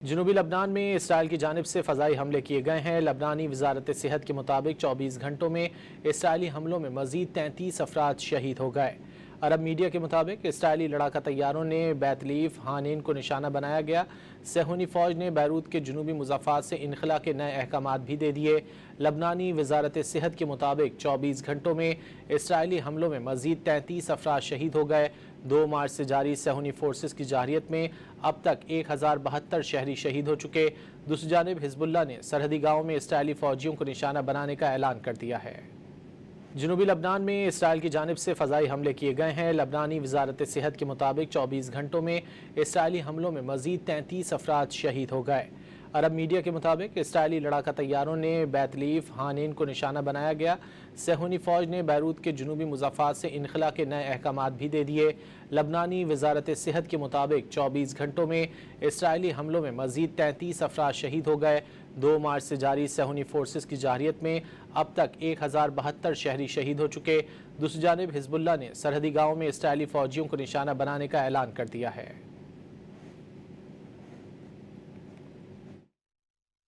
جنوبی لبنان میں اسرائیل کی جانب سے فضائی حملے کیے گئے ہیں۔ لبنانی وزارت صحت کے مطابق 24 گھنٹوں میں اسرائیلی حملوں میں مزید 33 افراد شہید ہو گئے۔ عرب میڈیا کے مطابق اسرائیلی لڑاکا طیاروں نے بیت لیف حانین کو نشانہ بنایا گیا۔ صہیونی فوج نے بیروت کے جنوبی مضافات سے انخلا کے نئے احکامات بھی دے دیے۔ لبنانی وزارت صحت کے مطابق 24 گھنٹوں میں اسرائیلی حملوں میں مزید 33 افراد شہید ہو گئے۔ 2 مارچ سے جاری صہیونی فورسز کی جارحیت میں اب تک 1072 شہری شہید ہو چکے۔ دوسری جانب حزب اللہ نے سرحدی گاؤں میں اسرائیلی فوجیوں کو نشانہ بنانے کا اعلان کر دیا ہے۔ جنوبی لبنان میں اسرائیل کی جانب سے فضائی حملے کیے گئے ہیں۔ لبنانی وزارت صحت کے مطابق 24 گھنٹوں میں اسرائیلی حملوں میں مزید 33 افراد شہید ہو گئے۔ عرب میڈیا کے مطابق اسرائیلی لڑاکا طیاروں نے بیت لیف حانین کو نشانہ بنایا گیا۔ صہیونی فوج نے بیروت کے جنوبی مضافات سے انخلا کے نئے احکامات بھی دے دیے۔ لبنانی وزارت صحت کے مطابق 24 گھنٹوں میں اسرائیلی حملوں میں مزید 33 افراد شہید ہو گئے۔ 2 مارچ سے جاری صہیونی فورسز کی جارحیت میں اب تک 1072 شہری شہید ہو چکے۔ دوسری جانب حزب اللہ نے سرحدی گاؤں میں اسرائیلی فوجیوں کو نشانہ بنانے کا اعلان کر دیا ہے۔